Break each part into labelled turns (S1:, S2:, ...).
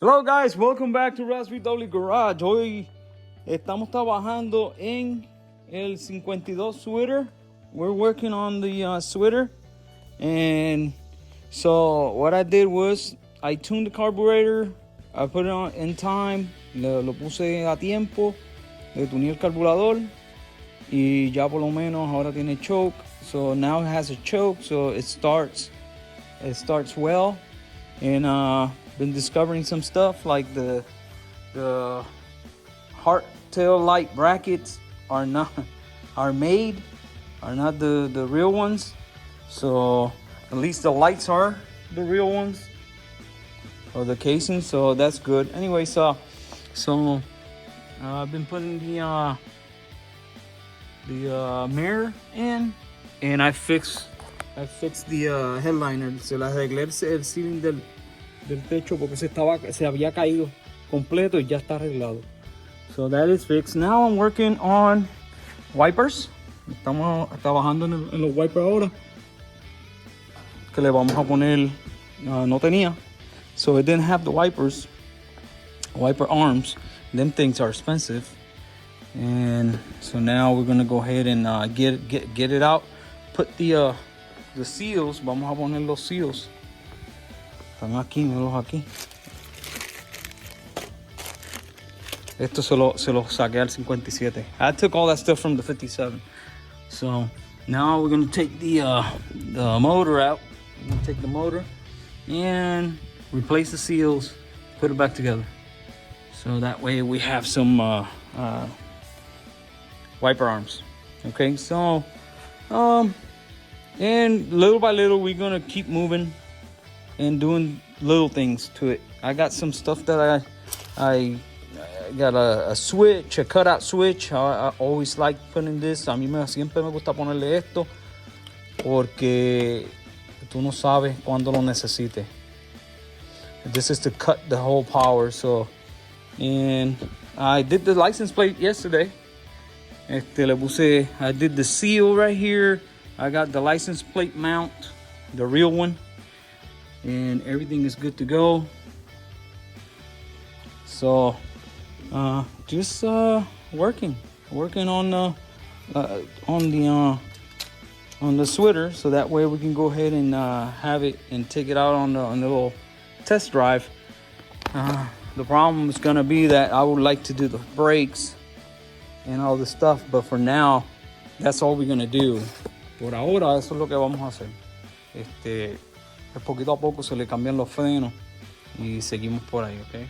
S1: Hello guys, welcome back to Raspberry Garage. Hoy estamos trabajando en el 52 Zwitter. We're working on the Zwitter. And so what I did was I tuned the carburetor. I put it on in time. Lo puse a tiempo. Le tuneé el carburador. Y ya por lo menos ahora tiene choke. So now it has a choke, so it starts well. And been discovering some stuff like the hardtail light brackets are not the real ones. So at least the lights are the real ones, or the casing, so that's good. Anyway, so I've been putting the mirror in, and I fixed the headliner. Se la arreglé el ceiling del techo porque se había caído completo y ya está arreglado. So that is fixed. Now I'm working on wipers. Estamos trabajando en los wipers ahora, que le vamos a poner, no tenía, so it didn't have the wiper arms. Them things are expensive, and so now we're gonna go ahead and get it out. Put the seals. Vamos a poner los seals. Están aquí, míralos aquí. Esto se lo saqué al 57. I took all that stuff from the 57. So now we're gonna take the motor out. We're gonna take the motor and replace the seals, put it back together. So that way we have some wiper arms. Okay, so and little by little we're gonna keep moving and doing little things to it. I got some stuff that I got a switch, a cutout switch. I always like putting this. A mí siempre me gusta ponerle esto porque tú no sabes cuándo lo necesites. This is to cut the whole power. So, and I did the license plate yesterday. I did the seal right here. I got the license plate mount, the real one, and everything is good to go. So just working on the Zwitter, so that way we can go ahead and have it and take it out on the little test drive. The problem is gonna be that I would like to do the brakes and all this stuff, but for now that's all we're gonna do. Por ahora eso es lo que vamos a hacer. Poquito a poco se le cambian los frenos y seguimos por ahí, ¿ok?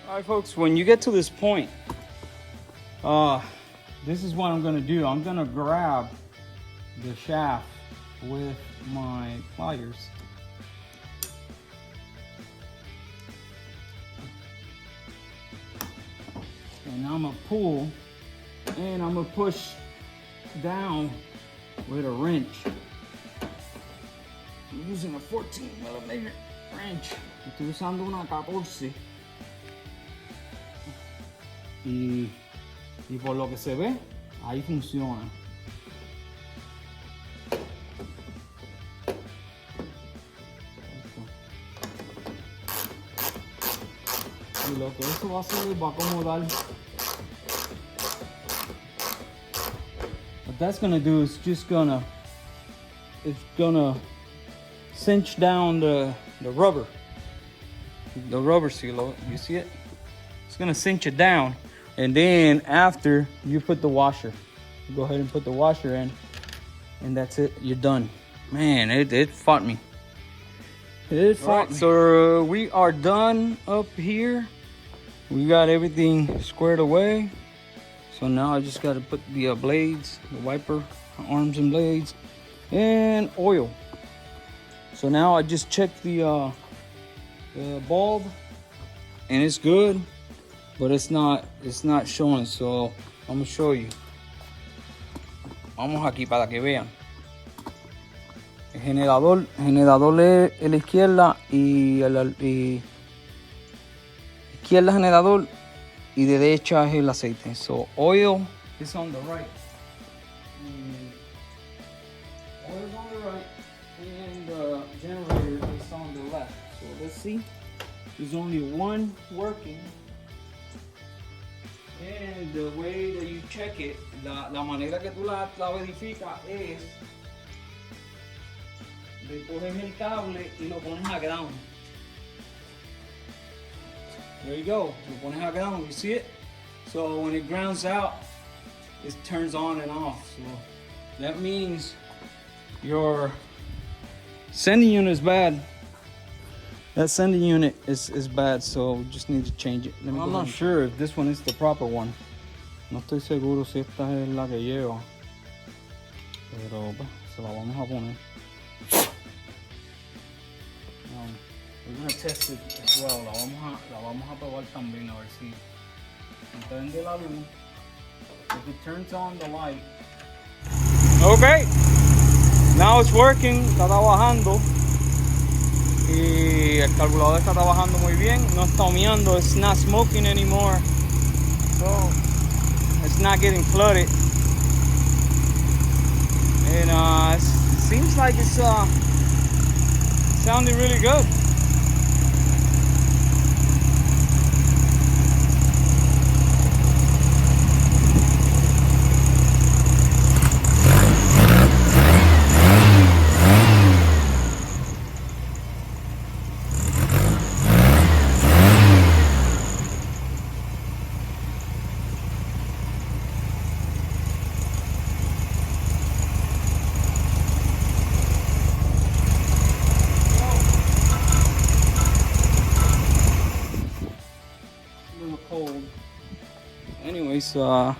S1: All right, folks, when you get to this point, this is what I'm gonna do. I'm gonna grab the shaft with my pliers. And I'm gonna pull and I'm gonna push down with a wrench. I'm using a 14mm wrench. Estoy usando una 14. Y por lo que se ve, ahí funciona. Y lo que eso va a hacer va a acomodar. What that's gonna do is it's gonna cinch down the rubber seal. You see it? It's gonna cinch it down. And then after you put the washer, you go ahead and put the washer in, and that's it. You're done. Man, it fought me. It fought me. So we are done up here. We got everything squared away. So now I just got to put the blades, the wiper arms and blades, and oil. So now I just checked the bulb, and it's good. But it's not showing, so I'm gonna show you. Vamos aquí para que vean. Es generador es en la izquierda y izquierda generador y de derecha es el aceite. So oil is on the right. Oil is on the right and the generator is on the left. So let's see. There's only one working. And the way that you check it, la manera que tú la verificas es de coger el cable y lo pones a ground. There you go, lo pones a ground, you see it? So when it grounds out, it turns on and off. So that means your sending unit is bad. That sending unit is bad, so we just need to change it. I'm not sure if this one is the proper one. No estoy seguro si esta es la que lleva. Pero se la vamos a poner. We're gonna test it as well. La vamos a probar también a ver si prende la luz. If it turns on the light. Okay. Now it's working. Está trabajando. Y el carburador está trabajando muy bien, no está humeando, it's not smoking anymore, so it's not getting flooded, and it seems like it's sounding really good. Anyways, so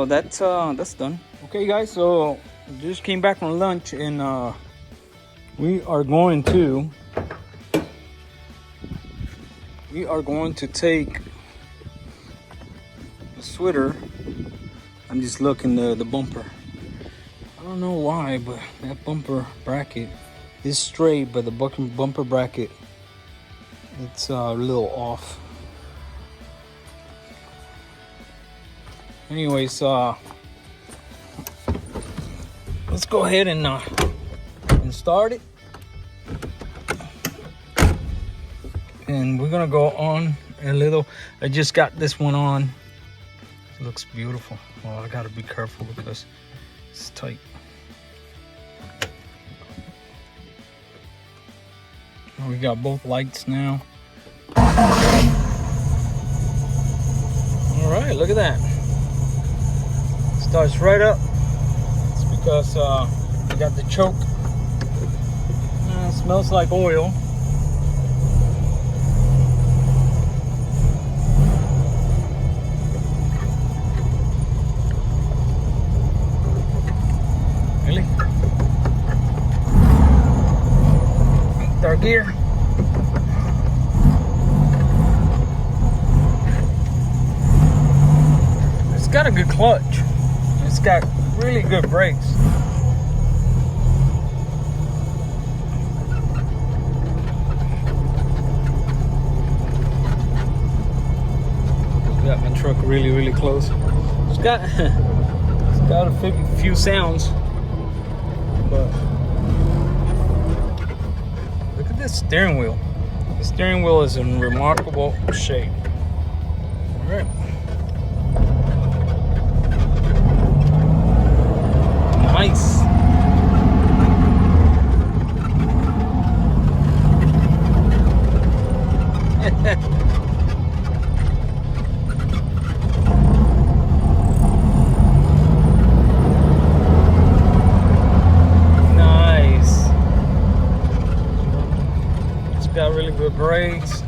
S1: that's done. Okay guys, so just came back from lunch and we are going to take the Zwitter. I'm just looking the bumper. I don't know why, but that bumper bracket is straight, but the bumper bracket, it's a little off. Anyways, let's go ahead and start it. And we're gonna go on a little. I just got this one on. It looks beautiful. Well, I gotta be careful because it's tight. We got both lights now. All right, look at that. Starts right up. It's because we got the choke. It smells like oil. Really? Third gear. It's got a good clutch. It's got really good brakes. Got my truck really close. It's got a few sounds, but look at this steering wheel. The steering wheel is in remarkable shape. All right. Nice. Nice. It's got really good brakes.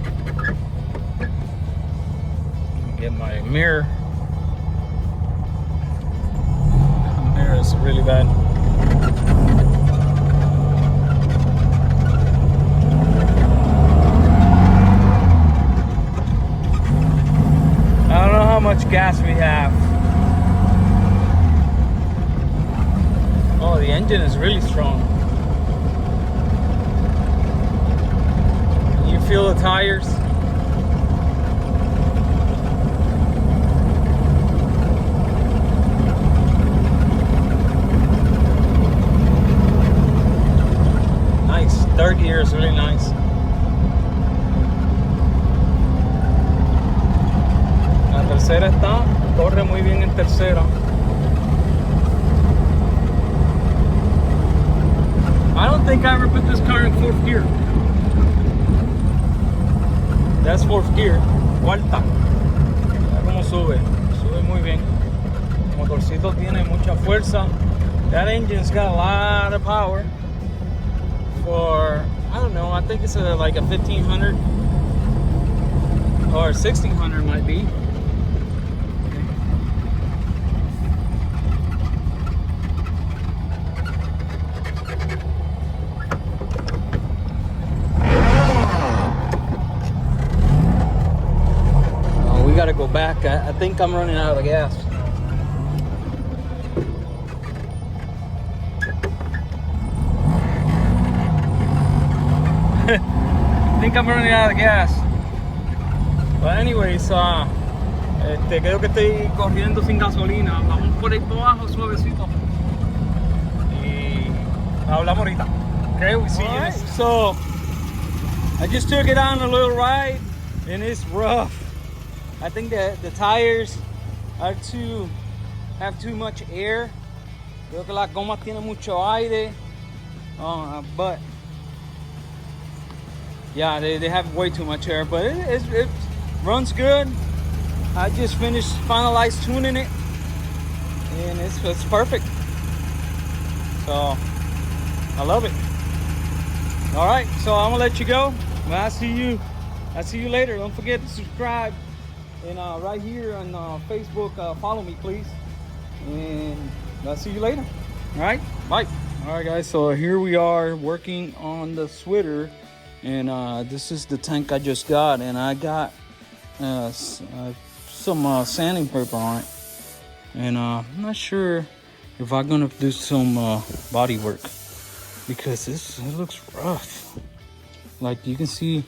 S1: Get my mirror. It's really bad. I don't know how much gas we have. Oh, the engine is really strong. feel the tires. Nice, third gear is really nice. La tercera corre muy bien en tercera. I don't think I ever put this car in fourth gear. That's fourth gear. Cuarta. Mira cómo sube. Sube muy bien. El motorcito tiene mucha fuerza. That engine's got a lot of power. For, I don't know, I think it's like a 1500 or 1600 might be. We gotta go back. I think I'm running out of gas. I think I'm running out of gas. But anyways, creo que estoy corriendo sin gasolina. Vamos por ahí por abajo suavecito. Y hablamos ahorita. Okay, we see you. So I just took it on a little ride, and it's rough. I think that the tires have too much air. Creo que las gomas tienen mucho aire. But yeah, they have way too much air, but it runs good. I just finalized tuning it, and it's perfect. So I love it. All right, so I'm gonna let you go. Well, I see you later. Don't forget to subscribe, and right here on Facebook, follow me, please. And I'll see you later. All right, bye. All right, guys. So here we are working on the Zwitter. And this is the tank I just got, and I got some sanding paper on it, and I'm not sure if I'm gonna do some body work because it looks rough. Like you can see,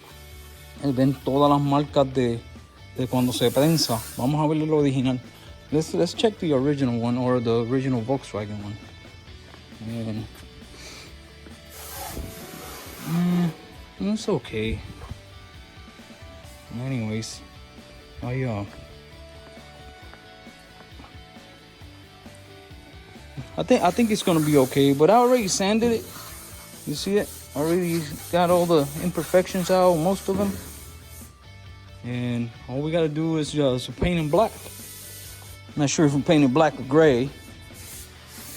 S1: ven todas las marcas de cuando se prensa. Vamos a ver lo original. Let's check the original one, or the original Volkswagen one. And it's okay. Anyways, I think it's gonna be okay. But I already sanded it. You see it? I already got all the imperfections out, most of them. And all we gotta do is just paint it black. I'm not sure if we paint it black or gray.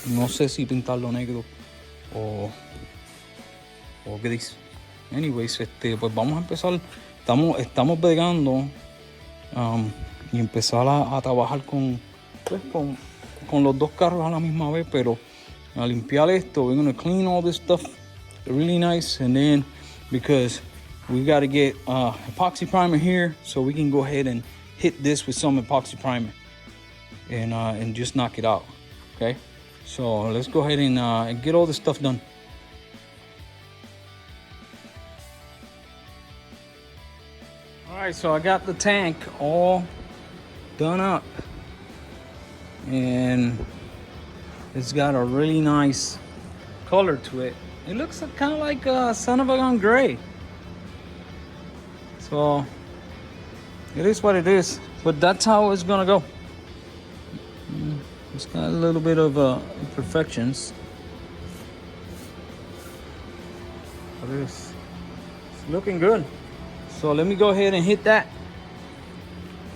S1: No sé si pintarlo negro o gris. Anyways, pues vamos a empezar. Estamos pegando y empezar a trabajar con los dos carros a la misma vez, pero a limpiar esto. We're gonna clean all this stuff really nice, and then because we got to get epoxy primer here, so we can go ahead and hit this with some epoxy primer and just knock it out. Okay, so let's go ahead and get all this stuff done. Alright, so I got the tank all done up, and it's got a really nice color to it. It looks kind of like Son of a Gun gray. So it is what it is, but that's how it's gonna go. It's got a little bit of imperfections, but it's looking good. So let me go ahead and hit that,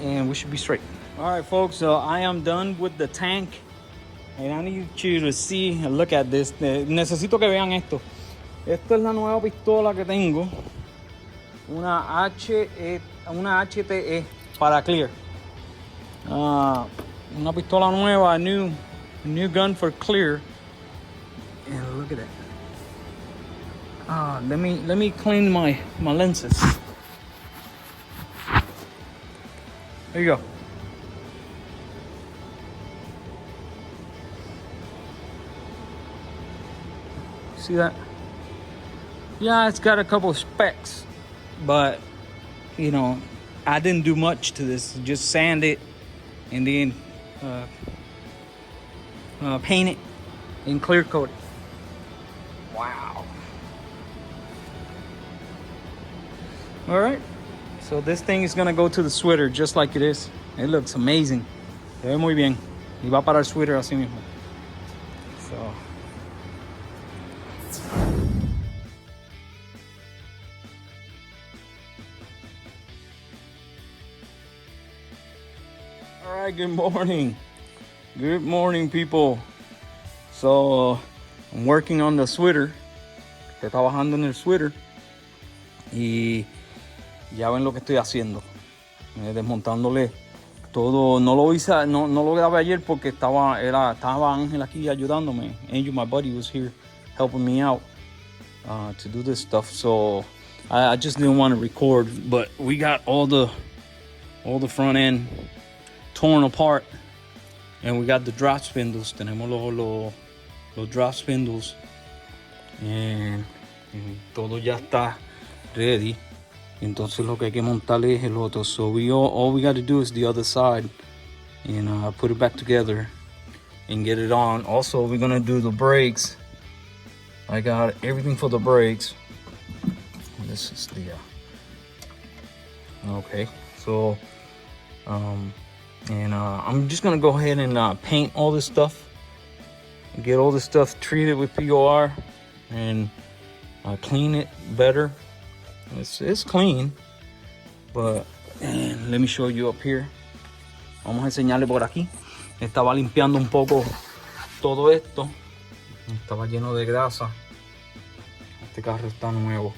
S1: and we should be straight. All right, folks, so I am done with the tank, and I need you to see and look at this. Necesito que vean esto. Esta es la nueva pistola que tengo, una HTE para clear. Una pistola nueva, a new gun for clear. And look at that. Let me clean my lenses. There you go. See that? Yeah, it's got a couple of specks, but you know, I didn't do much to this. Just sand it and then paint it and clear coat it. Wow. All right. So this thing is gonna go to the sweater just like it is. It looks amazing. Se ve muy bien. Y va para el sweater así mismo. So. All right, good morning. Good morning, people. So, I'm working on the sweater. Estoy trabajando en el sweater. Y ya ven lo que estoy haciendo. Desmontándole todo. No lo hice, no lo grabé ayer porque estaba Ángel aquí ayudándome. Angel, my buddy, was here helping me out to do this stuff. So, I just didn't want to record. But we got all the front end torn apart, and we got the drop spindles. Tenemos los drop spindles, and todo ya está ready. Entonces lo que hay que montarle es el otro. So all we got to do is the other side, and put it back together and get it on. Also, we're gonna do the brakes. I got everything for the brakes. This is the okay. So I'm just gonna go ahead and paint all this stuff, get all this stuff treated with POR, and clean it better. It's clean, but let me show you up here. Vamos a enseñarle por aquí. Estaba limpiando un poco todo esto. Estaba lleno de grasa. Este carro está nuevo.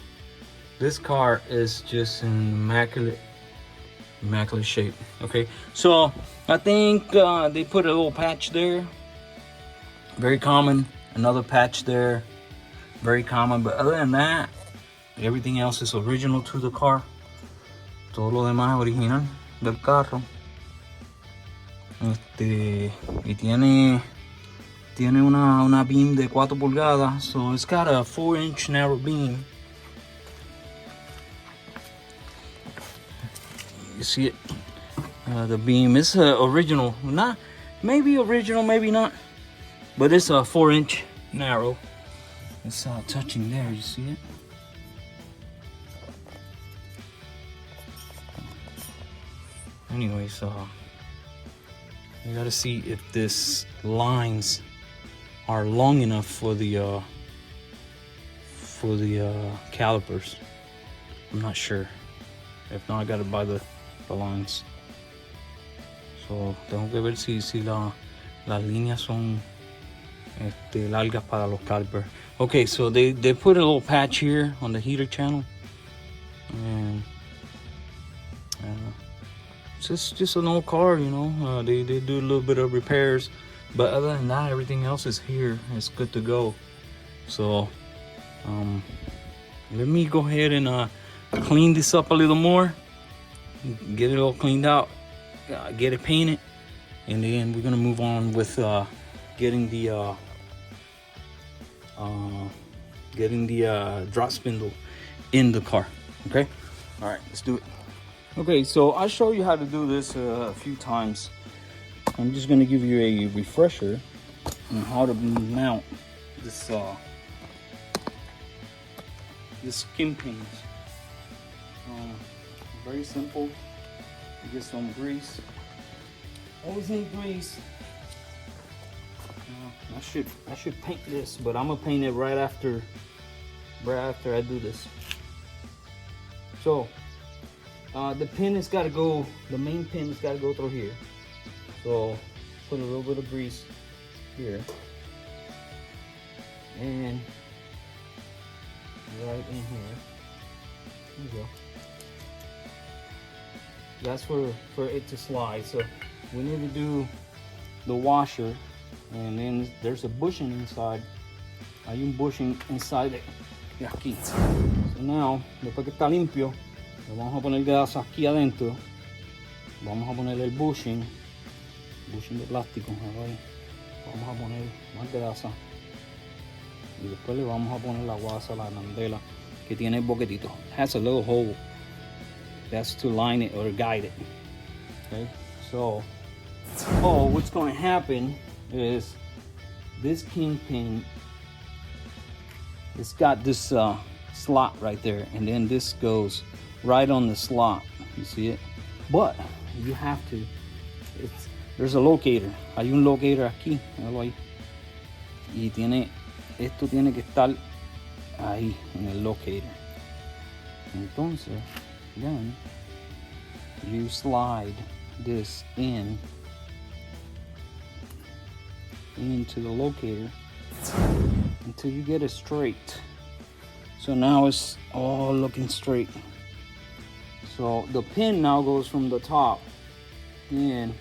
S1: This car is just in immaculate shape. Okay, so I think they put a little patch there, very common. Another patch there, very common. But other than that, everything else is original to the car. Todo lo demás es original del carro. Y tiene una beam de 4 pulgadas, so it's got a 4-inch narrow beam. You see it? The beam is original. Maybe original, maybe not. But it's a 4-inch narrow. It's touching there. You see it? Anyways, you gotta see if this lines are long enough for the calipers. I'm not sure. If not, I gotta buy the lines. So tengo que ver si las líneas son largas para los calipers. Okay, so they put a little patch here on the heater channel, and it's just an old car, you know. They do a little bit of repairs, but other than that, everything else is here. It's good to go. So let me go ahead and clean this up a little more, get it all cleaned out, get it painted, and then we're gonna move on with getting the drop spindle in the car. Okay, all right, let's do it. Okay, so I'll show you how to do this a few times. I'm just gonna give you a refresher on how to mount this skin pins. Very simple. You get some grease. Always need grease. I should paint this, but I'm gonna paint it right after I do this. So the pin has got to go. The main pin has got to go through here. So put a little bit of grease here, and right in here. There you go. That's for it to slide. So we need to do the washer, and then there's a bushing inside. Hay un bushing inside de aquí. So now, después que está limpio, le vamos a poner grasa aquí adentro. Vamos a poner el bushing de plástico. Vamos a poner más grasa. Y después le vamos a poner la guasa, la arandela, que tiene el boquetito. Has a little hole That's to line it or guide it. Okay, so what's going to happen is this kingpin, it's got this slot right there, and then this goes right on the slot. You see it? But you have to, there's a locator. Hay un locator aquí, míralo ahí. Y esto tiene que estar ahí en el locator. Entonces, then you slide this into the locator until you get it straight. So now it's all looking straight. So the pin now goes from the top, and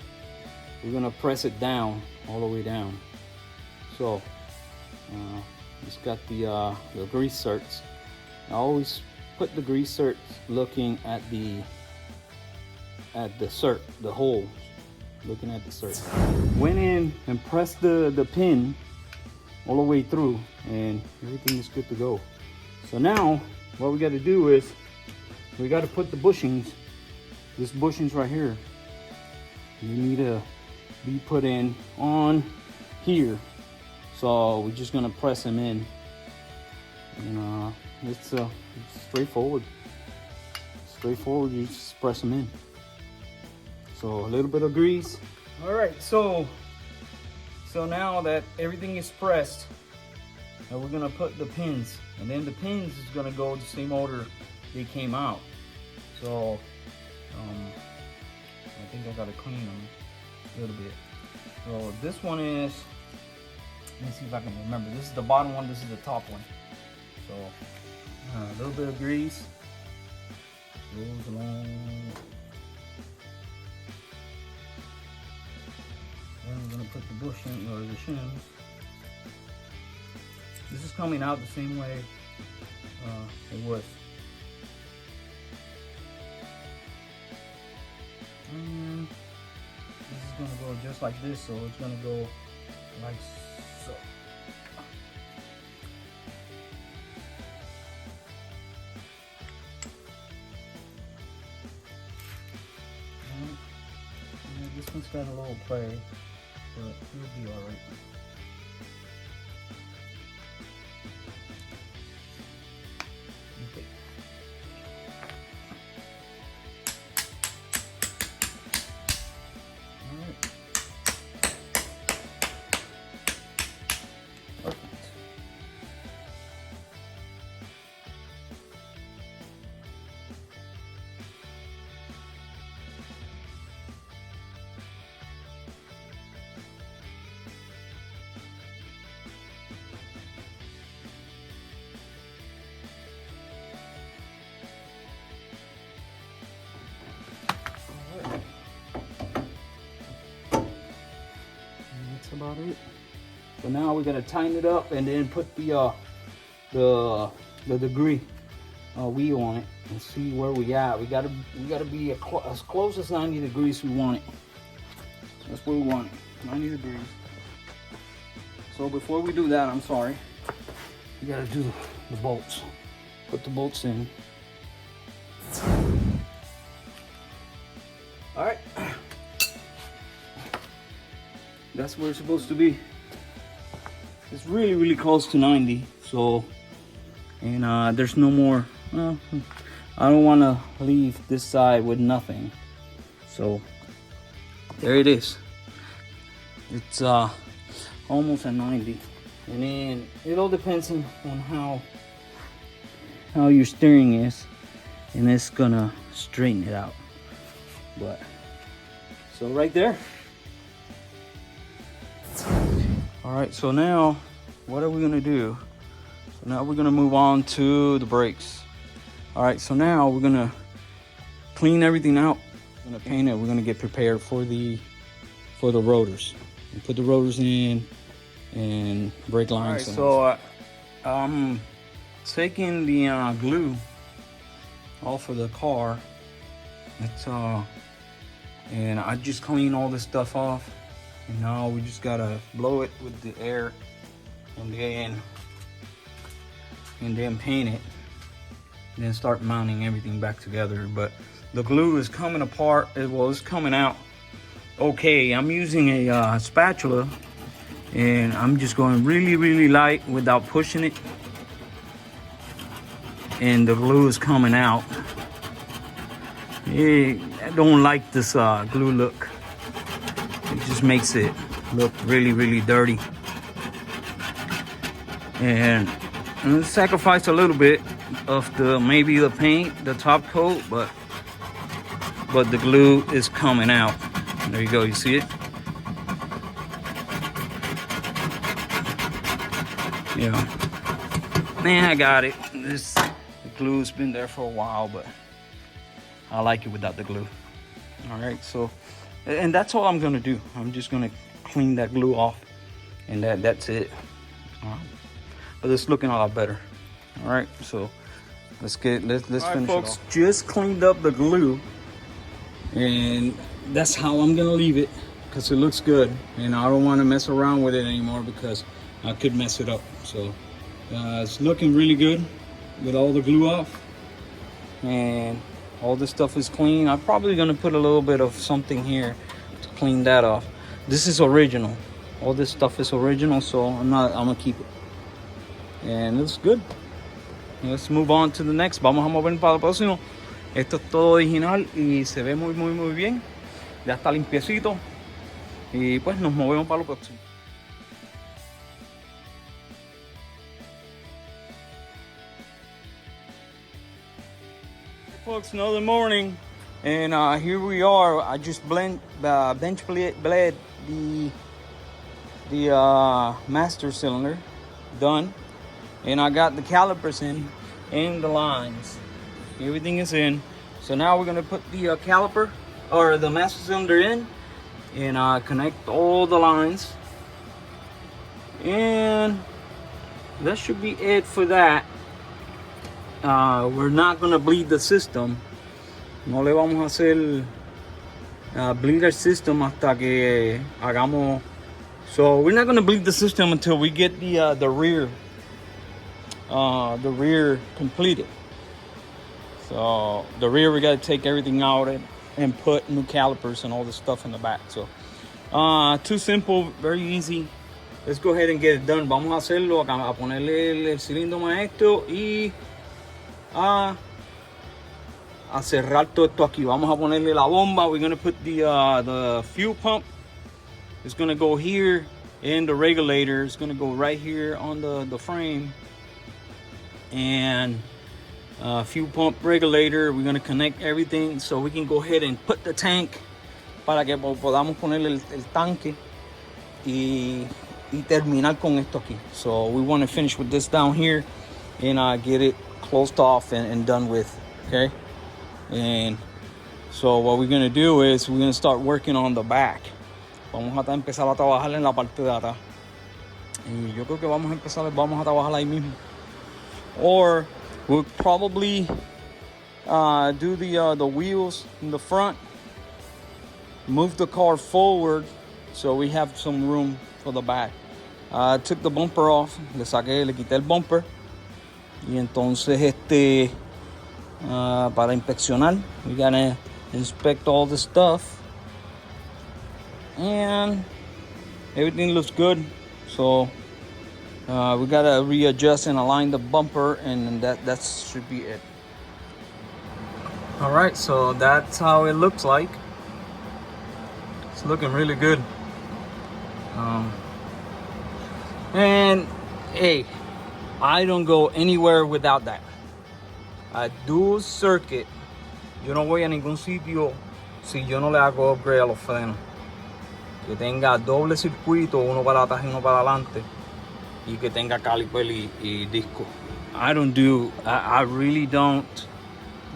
S1: we're gonna press it down all the way down. So it's got the grease certs. I always put the grease certs looking at the cert, the hole, looking at the cert. Went in and pressed the pin all the way through, and everything is good to go. So now what we got to do is we got to put the bushings, this bushings right here, you need to be put in on here. So we're just gonna press them in, and it's straightforward. You just press them in. So a little bit of grease. All right, so now that everything is pressed, now we're gonna put the pins, and then the pins is gonna go the same order they came out. So I think I gotta clean them a little bit. So this one is, let me see if I can remember. This is the bottom one, this is the top one. So a little bit of grease goes along. Then we're gonna put the bushing or the shims. This is coming out the same way it was. And this is gonna go just like this, so it's gonna go like so. And this one's got a little play, but it'll be alright. Okay. About it. So now we gotta tighten it up and then put the degree wheel on it and see where we at. We gotta be as close as 90 degrees we want it. That's where we want it, 90 degrees. So before we do that, I'm sorry, we gotta do the bolts. Put the bolts in. All right. That's where it's supposed to be. It's really, really close to 90. So, and there's no more. I don't want to leave this side with nothing. So, there it is. It's almost at 90. And then it all depends on how your steering is, and it's gonna straighten it out. But so right there. All right, so now what are we gonna do? So now we're gonna move on to the brakes. All right, so now we're gonna clean everything out. We're gonna paint it. We're gonna get prepared for the rotors. And put the rotors in and brake lines. All right, so I'm taking the glue off of the car. It's and I just clean all this stuff off. And now we just gotta blow it with the air and then paint it and then start mounting everything back together. But the glue is coming apart. It's coming out okay. I'm using a spatula, and I'm just going really light without pushing it, and the glue is coming out. I don't like this glue look. It just makes it look really dirty, and sacrifice a little bit of maybe the paint, the top coat, but the glue is coming out. There you go, you see it? Yeah, man, I got it. The glue's been there for a while, but I like it without the glue. All right, so, and that's all I'm gonna do. I'm just gonna clean that glue off, and that's it. But it's looking a lot better. All right, so let's finish folks, it off. Just cleaned up the glue, and that's how I'm gonna leave it, because it looks good, and I don't want to mess around with it anymore because I could mess it up. So it's looking really good with all the glue off, and all this stuff is clean. I'm probably gonna put a little bit of something here to clean that off. This is original. All this stuff is original, so I'm gonna keep it. And it's good. Let's move on to the next. Vamos a mover para el próximo. Esto es todo original y se ve muy bien. Ya está limpiecito. Y pues nos movemos para lo próximo. Hey folks, another morning, and here we are. I just bench bled the master cylinder done. And I got the calipers in and the lines. Everything is in. So now we're gonna put the caliper or the master cylinder in, and connect all the lines. And that should be it for that. We're not gonna bleed the system. No le vamos a hacer bleed our system hasta que hagamos. So we're not gonna bleed the system until we get the rear completed. So the rear, we got to take everything out and put new calipers and all this stuff in the back. So too simple, very easy. Let's go ahead and get it done. Vamos a hacerlo, a ponerle el cilindro maestro y a cerrar todo esto aquí. Vamos a ponerle la bomba. We're going to put the fuel pump. It's going to go here, and the regulator is going to go right here on the frame. And fuel pump regulator, we're going to connect everything so we can go ahead and put the tank para que podamos ponerle el tanque y terminar con esto aquí. So we want to finish with this down here and get it closed off and done with. Okay, and so what we're going to do is we're going to start working on the back. Vamos a empezar a trabajar en la parte de atrás, y yo creo que vamos a trabajar ahí mismo. Or we'll probably do the wheels in the front, move the car forward so we have some room for the back. Took the bumper off, le quité el bumper, y entonces para inspeccionar, we gotta inspect all the stuff, and everything looks good. So we gotta readjust and align the bumper, and that should be it. All right, so that's how it looks like. It's looking really good. And hey, I don't go anywhere without that. A dual circuit. Yo no voy a ningún sitio si yo no le hago upgrade a los frenos. Que tenga doble circuito, uno para atrás y uno para adelante, y que tenga caliper y disco. I really don't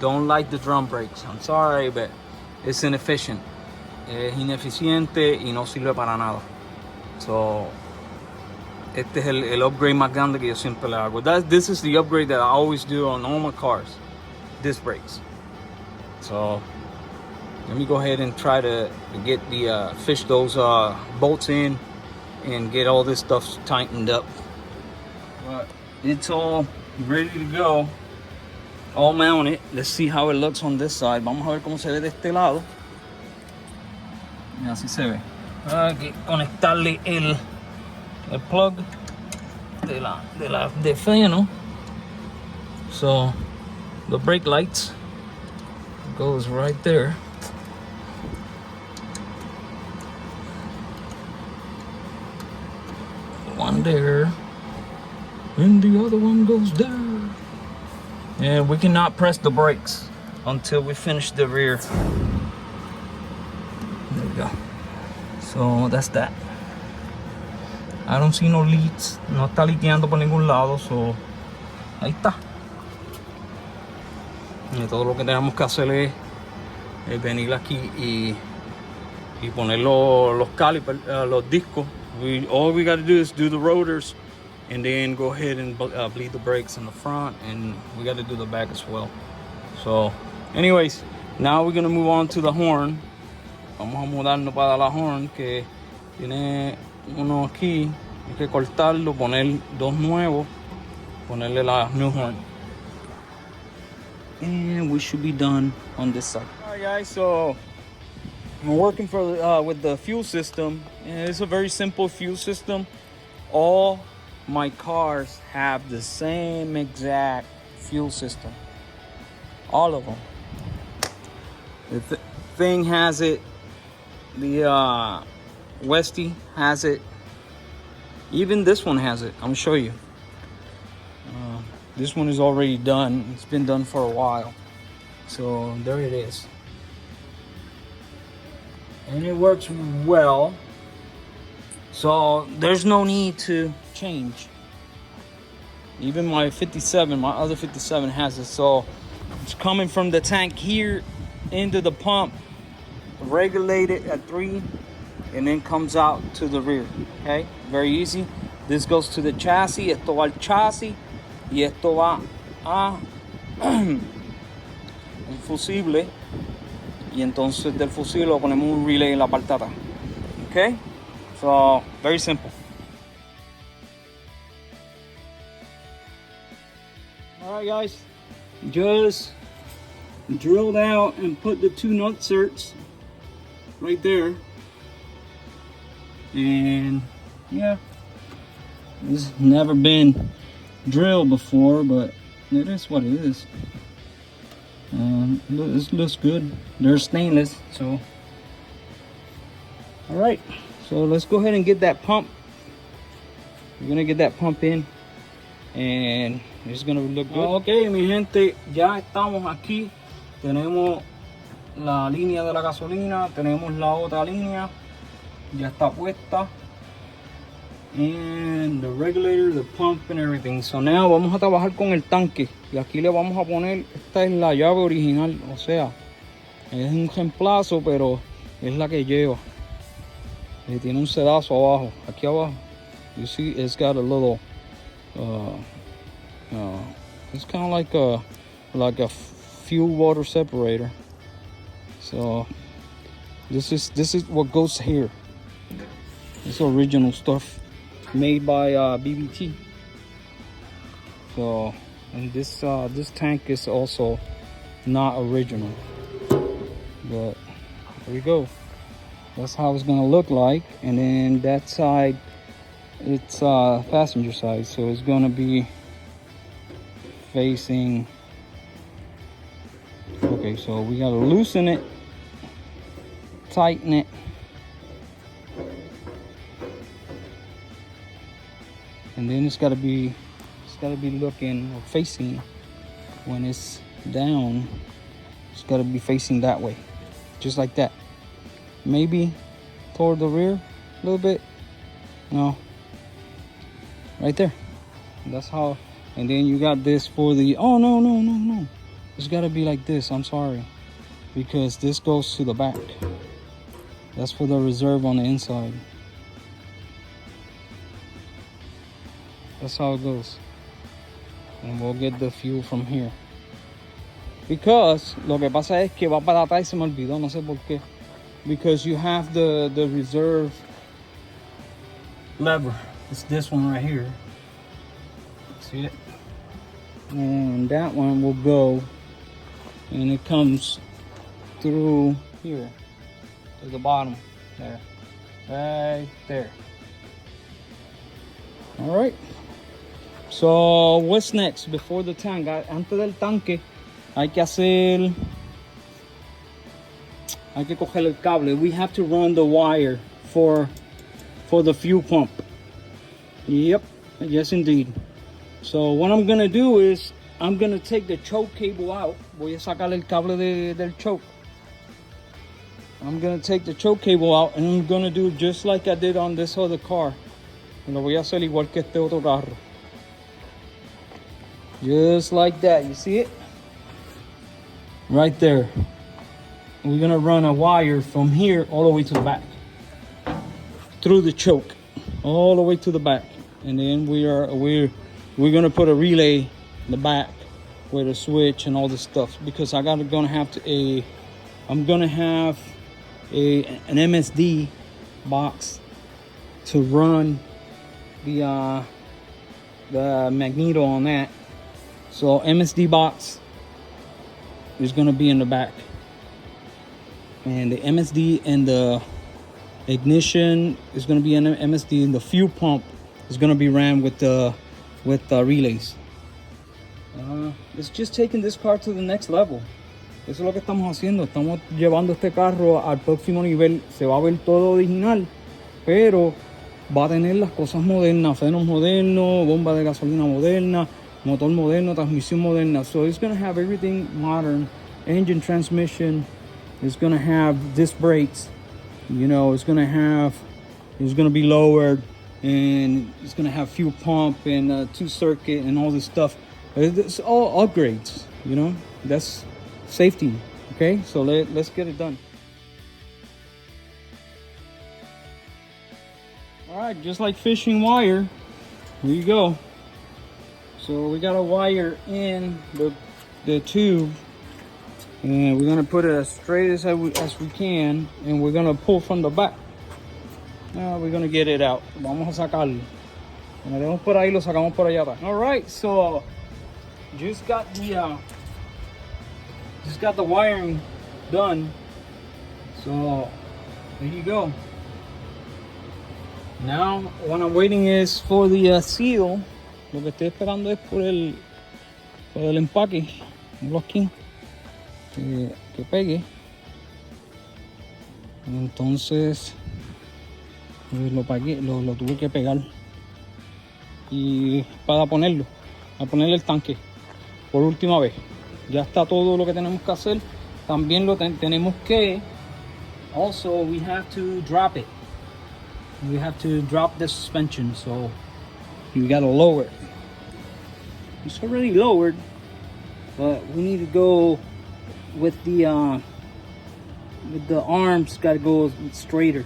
S1: like the drum brakes. I'm sorry, but it's inefficient. Es ineficiente y no sirve para nada. So este es el upgrade más grande que yo siempre le hago. This is the upgrade that I always do on all my cars. Disc brakes. So let me go ahead and try to get fish those bolts in and get all this stuff tightened up. But it's all ready to go. all mounted. Let's see how it looks on this side. Vamos a ver cómo se ve de este lado. Y así se ve. Hay que conectarle el plug de freno. So the brake lights goes right there. One there, and the other one goes there. And we cannot press the brakes until we finish the rear. There we go. So that's that. I don't see no leaks. No está liqueando por ningún lado. So ahí está. Y todo lo que tenemos que hacer es venir aquí y poner los calipers, los discos. All we got to do is do the rotors and then go ahead and bleed the brakes in the front, and we got to do the back as well. So anyways, now we're going to move on to the horn. Vamos a mudarnos para la horn, que tiene uno aquí. Hay que cortarlo, poner dos nuevos, ponerle la new horn. And we should be done on this side. Alright guys, so I'm working with the fuel system. And it's a very simple fuel system. All my cars have the same exact fuel system. All of them. The thing has it. The Westy has it. Even this one has it. I'm gonna show you. This one is already done. It's been done for a while. So there it is. And it works well. So there's no need to change. Even my 57, my other 57 has it. So it's coming from the tank here into the pump, regulated at 3, and then comes out to the rear. Okay, very easy. This goes to the chassis. Esto va al chassis y esto va a un fusible. Y entonces del fusible lo ponemos un relay en la parte de atrás. Okay, so very simple. All right, guys, just drilled out and put the 2 nutserts right there. And yeah, this has never been drilled before, but it is what it is. This looks good. They're stainless, so all right. So let's go ahead and get that pump. We're gonna get that pump in, and it's gonna look good. Okay, mi gente, ya estamos aquí. Tenemos la línea de la gasolina, tenemos la otra línea, ya está puesta. And the regulator, the pump and everything. So now vamos a trabajar con el tanque. Y aquí le vamos a poner, esta es la llave original, o sea, es un reemplazo, pero es la que lleva. Y tiene un sedazo abajo, aquí abajo. You see, it's got a little, it's kind of like a fuel water separator. So this is what goes here. It's original stuff. Made by BBT. So, and this tank is also not original, but there we go. That's how it's gonna look like. And then that side, it's passenger side, so it's gonna be facing. Okay, so we gotta loosen it, tighten it. And then it's gotta be looking or facing, when it's down, it's gotta be facing that way, just like that. Maybe toward the rear a little bit. No, right there. That's how. And then you got this for the, oh no, it's gotta be like this. I'm sorry, because this goes to the back. That's for the reserve on the inside. That's how it goes. And we'll get the fuel from here. Because lo que pasa es que va para atrás y se me olvidó, no sé por qué. Because you have the reserve lever. It's this one right here. See it? and that one will go, and it comes through here to the bottom there, right there. All right, so what's next before the tank? Antes del tanque hay que coger el cable. We have to run the wire for the fuel pump. Yep, yes indeed. So what I'm gonna do is I'm gonna take the choke cable out. Voy a sacar el cable del choke. I'm gonna take the choke cable out, and I'm gonna do just like I did on this other car. Lo voy a hacer igual que este otro carro. Just like that, you see it? Right there. We're gonna run a wire from here all the way to the back. Through the choke, all the way to the back. And then we're gonna put a relay in the back with a switch and all this stuff, because I'm gonna have an MSD box to run the magneto on that. So MSD box is gonna be in the back, and the MSD and the ignition is gonna be in the MSD, and the fuel pump is gonna be ran with the relays. It's just taking this car to the next level. Eso es lo que estamos haciendo. Estamos llevando este carro al próximo nivel. Se va a ver todo original, pero va a tener las cosas modernas, frenos modernos, bomba de gasolina moderna, motor moderno, transmisión moderna. So it's gonna have everything modern. Engine, transmission. It's gonna have disc brakes. You know, it's gonna be lowered, and it's gonna have fuel pump and 2-circuit and all this stuff. It's all upgrades, you know. That's safety. Okay, so let's get it done. All right, just like fishing wire, here you go. So we got a wire in the tube, and we're gonna put it as straight as we can, and we're gonna pull from the back. Now we're gonna get it out. Vamos a sacarlo. Lo metemos por ahí, lo sacamos por allá atrás. All right, so just got the wiring done. So there you go. Now what I'm waiting is for the seal. Lo que estoy esperando es por el empaque, un blocking que pegue. Entonces pues lo tuve que pegar, y para ponerle el tanque por última vez. Ya está todo lo que tenemos que hacer. También tenemos que also we have to drop it. We have to drop the suspension, so you gotta lower it. It's already lowered, but we need to go with the arms. Gotta go straighter.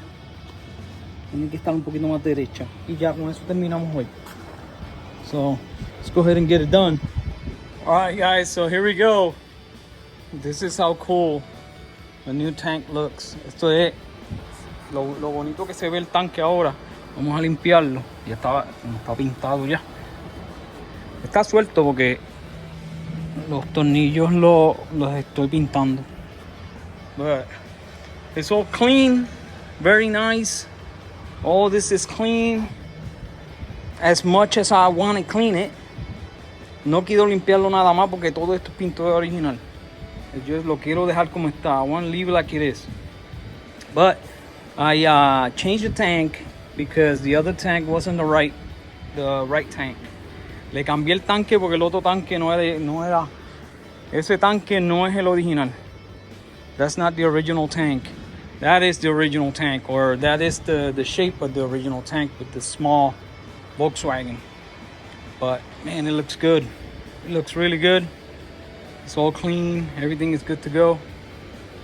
S1: Tiene que estar un poquito más derecha. Y ya con eso terminamos hoy. So let's go ahead and get it done. All right, guys. So here we go. This is how cool the new tank looks. Esto es lo bonito que se ve el tanque ahora. Vamos a limpiarlo. Ya está pintado ya. Está suelto porque los tornillos los estoy pintando. But it's all clean, very nice. All this is clean, as much as I want to clean it. No quiero limpiarlo nada más porque todo esto es pintura original. Yo lo quiero dejar como está. I want to leave it like it is. But I changed the tank because the other tank wasn't the right tank. Le cambié el tanque porque el otro tanque no era. Ese tanque no es el original. That's not the original tank. That is the original tank, or that is the shape of the original tank with the small Volkswagen. But man, it looks good. It looks really good. It's all clean. Everything is good to go.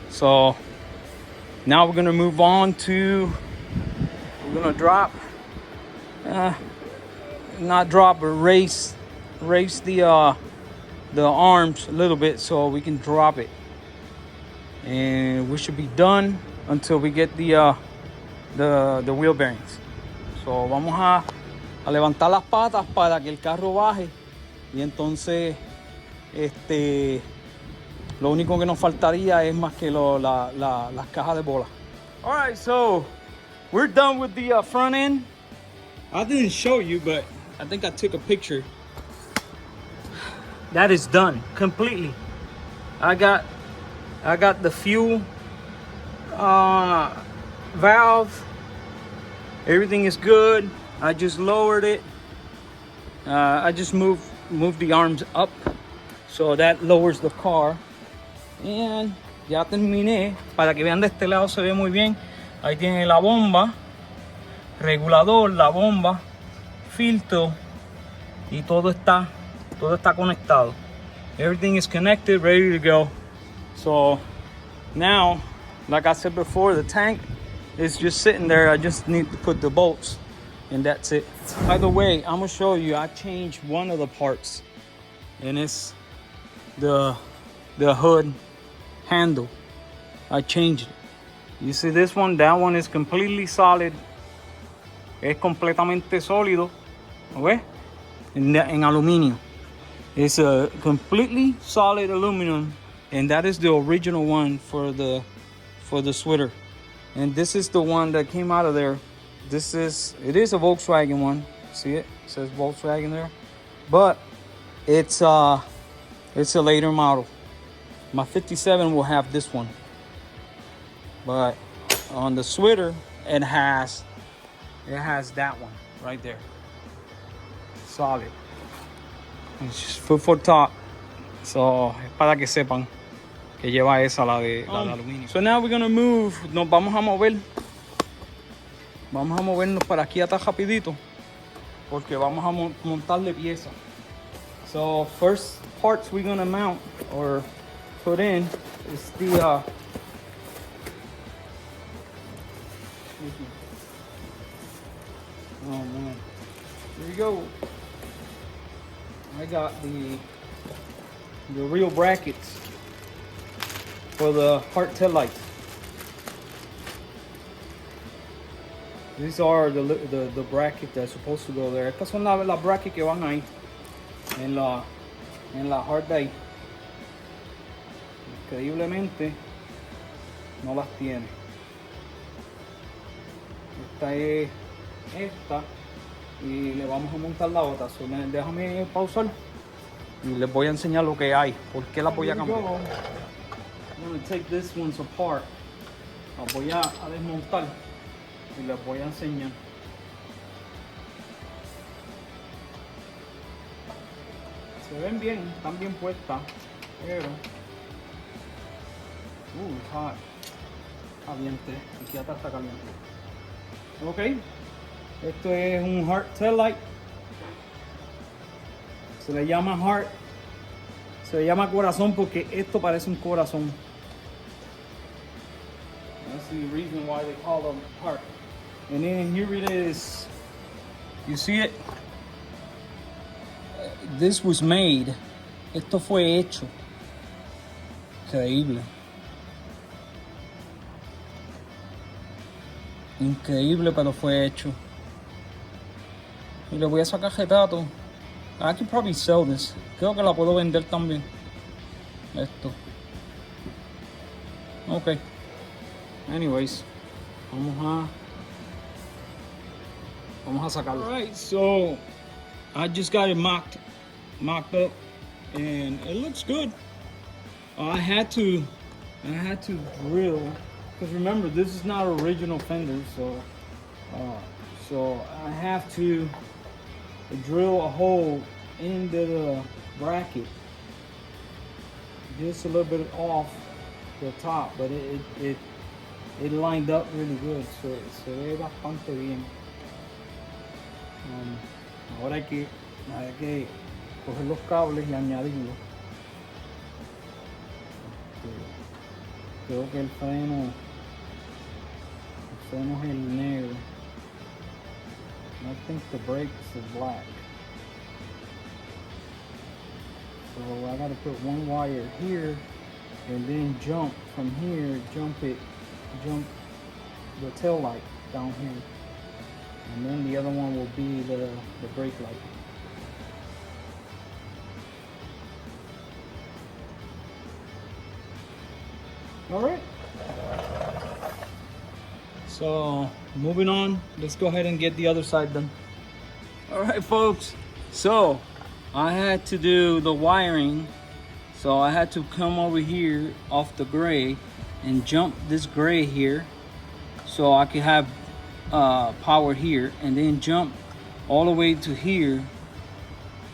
S1: So now we're gonna move on to. We're gonna drop. Not drop, but raise the arms a little bit so we can drop it. And we should be done until we get the wheel bearings. So vamos a levantar las patas para que el carro baje, y entonces Lo único que nos faltaría es más que las cajas de bola. All right, so we're done with the front end. I didn't show you, but I think I took a picture. That is done completely. I got the fuel valve. Everything is good. I just lowered it. I just moved the arms up, so that lowers the car. And ya terminé. Para que vean de este lado se ve muy bien. Ahí tiene la bomba, regulador, la bomba, filtro y todo está conectado. Everything is connected, ready to go. So now, like I said before, the tank is just sitting there. I just need to put the bolts and that's it. By the way, I'm gonna show you, I changed one of the parts and it's the hood handle. I changed it. You see this one? That one is completely solid. Es completamente sólido. ¿Ves? En aluminio. It's a completely solid aluminum, and that is the original one for the Zwitter. And this is the one that came out of there. It is a Volkswagen one. See it? It says Volkswagen there. But it's a later model. My 57 will have this one. But on the Zwitter, it has that one right there. Solid. It's just foot for top. So, es para que sepan que lleva esa, la de aluminio. So now we're gonna move. Nos vamos a mover. Vamos a movernos para aquí atrás rapidito. Porque vamos a montarle piezas. So first parts we're gonna mount or put in is the oh man, here we go. I got the real brackets for the heart tail lights. These are the bracket that's supposed to go there. Estas son las brackets que van ahí en la hard bay. Increíblemente no las tiene. Esta es esta y le vamos a montar la otra. So, déjame pausar y les voy a enseñar lo que hay. ¿Por qué la voy a cambiar? I'm going to take this ones apart. La voy a desmontar y les voy a enseñar. Se ven bien, están bien puestas, pero está caliente, aquí atrás está caliente. Ok, esto es un heart tail light. Se le llama heart, se le llama corazón porque esto parece un corazón. That's the reason why they call them heart. And then here it is. You see it? This was made. Esto fue hecho. Increíble. Increíble, pero fue hecho. Y le voy a sacar retrato. I could probably sell this. Creo que la puedo vender también. Esto. Ok. Anyways. Vamos a sacarlo. Alright, so I just got it mocked up and it looks good. I had to drill, because remember this is not original fender, so I have to drill a hole into the bracket just a little bit off the top, but it lined up really good, so se ve bastante bien. Ahora hay que coger los cables y añadirlos. Creo que el freno es el negro. I think the brakes are black. So I gotta put one wire here and then jump from here, jump the tail light down here. And then the other one will be the brake light. All right. So moving on, let's go ahead and get the other side done. All right, folks. So I had to do the wiring. So I had to come over here off the gray and jump this gray here so I could have power here, and then jump all the way to here.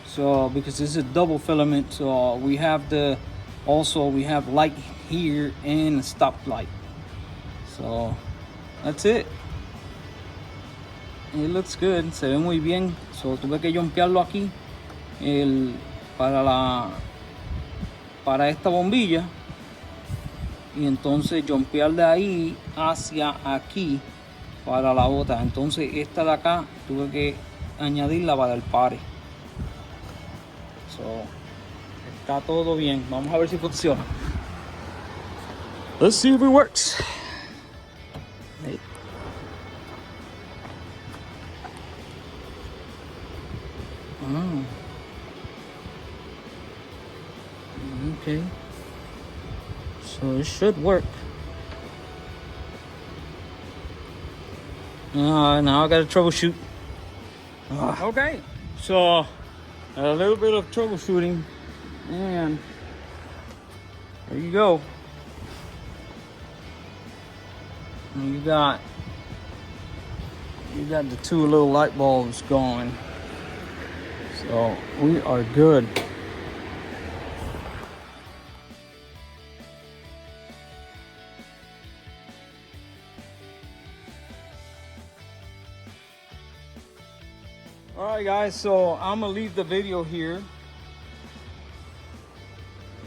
S1: So because this is a double filament, so we have we have light here and a stoplight. So that's it. It looks good, se ve muy bien. So tuve que jumpearlo aquí para esta bombilla, y entonces jumpear de ahí hacia aquí para la otra. Entonces esta de acá tuve que añadirla para el pare. So, está todo bien. Vamos a ver si funciona. Let's see if it works. Hey. Oh. Okay. So it should work. Now I gotta troubleshoot. Okay. So a little bit of troubleshooting, and there you go. And you got the two little light bulbs going. So we are good. All right, guys, so I'm gonna leave the video here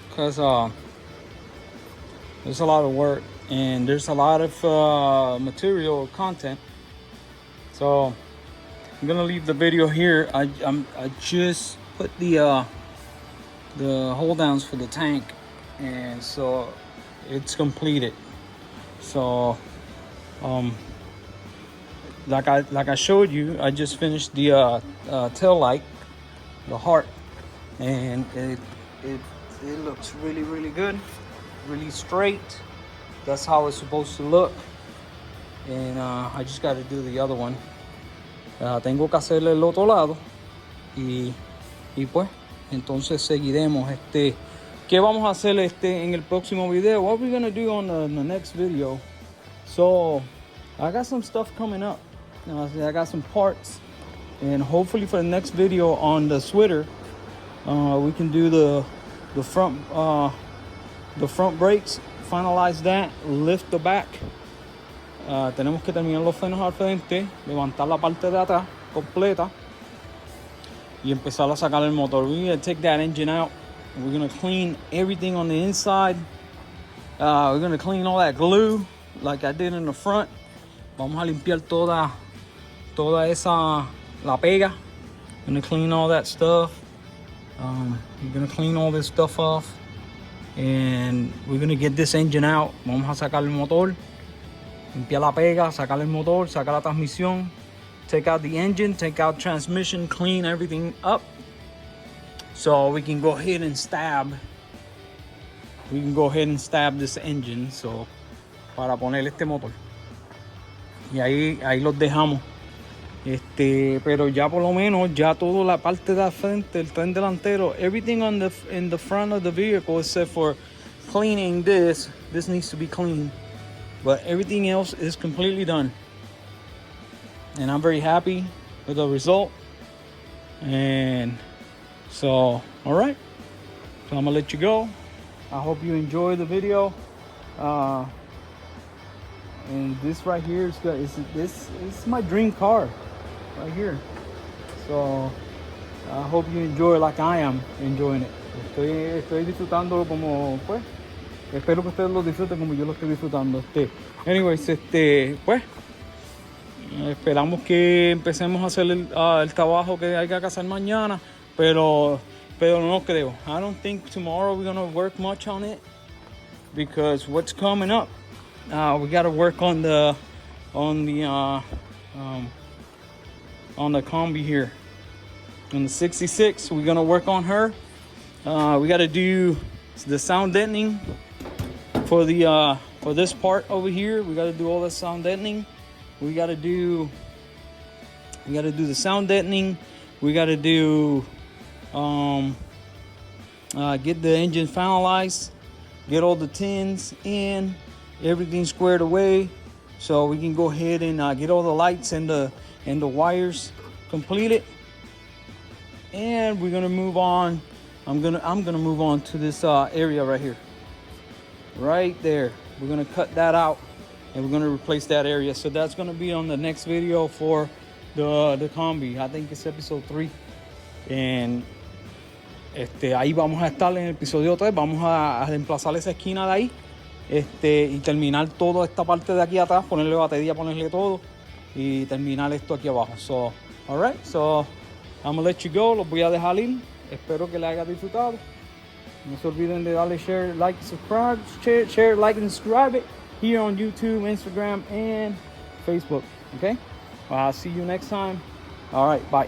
S1: because there's a lot of work and there's a lot of material content. So I'm gonna leave the video here. I just put the hold downs for the tank, and so it's completed. So like I showed you, I just finished the tail light, the heart, and it looks really good, really straight. That's how it's supposed to look. And I just got to do the other one. Tengo que hacerle el otro lado, y pues entonces seguiremos. ¿Qué vamos a hacer en el próximo video? What we're gonna do on the next video? So I got some stuff coming up. I got some parts, and hopefully for the next video on the Zwitter, we can do the front brakes, finalize that, lift the back. Tenemos que terminar los frenos al frente, levantar la parte de atrás completa y empezar a sacar el motor. We're gonna take that engine out. We're gonna clean everything on the inside. We're gonna clean all that glue like I did in the front. Vamos a limpiar toda esa la pega. Gonna clean all that stuff. We're gonna clean all this stuff off, and we're gonna get this engine out. Vamos a sacar el motor, limpiar la pega, sacar el motor, sacar la transmisión, take out the engine, take out transmission, clean everything up, so we can go ahead and stab this engine, so para poner este motor. Y ahí los dejamos. Pero ya por lo menos ya toda la parte de frente, el tren delantero, everything in the front of the vehicle, except for cleaning this needs to be cleaned, but everything else is completely done, and I'm very happy with the result. And so, all right, so I'm gonna let you go. I hope you enjoy the video. And this right here this is my dream car right here. So I hope you enjoy it like I am enjoying it. Estoy disfrutándolo como, pues, espero que ustedes lo disfruten como yo lo estoy disfrutando. Anyways, pues esperamos que empecemos a hacer el trabajo que hay que hacer mañana, pero no creo. I don't think tomorrow we're gonna work much on it, because what's coming up, we got to work on the combi here, on the 66. We're gonna work on her. We got to do the sound deadening. for the for this part over here, we got to do all the sound deadening. We got to do the sound deadening. We got to do get the engine finalized, get all the tins in, everything squared away, so we can go ahead and get all the lights and the wires completed. And we're gonna move on. I'm gonna move on to this area right here, right there. We're gonna cut that out, and we're gonna replace that area. So that's gonna be on the next video for the combi. I think it's episode 3. And ahí vamos a estar en el episodio 3. Vamos a reemplazar esa esquina de ahí, y terminar toda esta parte de aquí atrás, ponerle batería, ponerle todo y terminar esto aquí abajo. So, alright, so I'm gonna let you go. Los voy a dejar ir. Espero que les haya disfrutado. No se olviden de darle share, like, subscribe, share, like, and subscribe it here on YouTube, Instagram, and Facebook. Okay? I'll see you next time. All right, bye.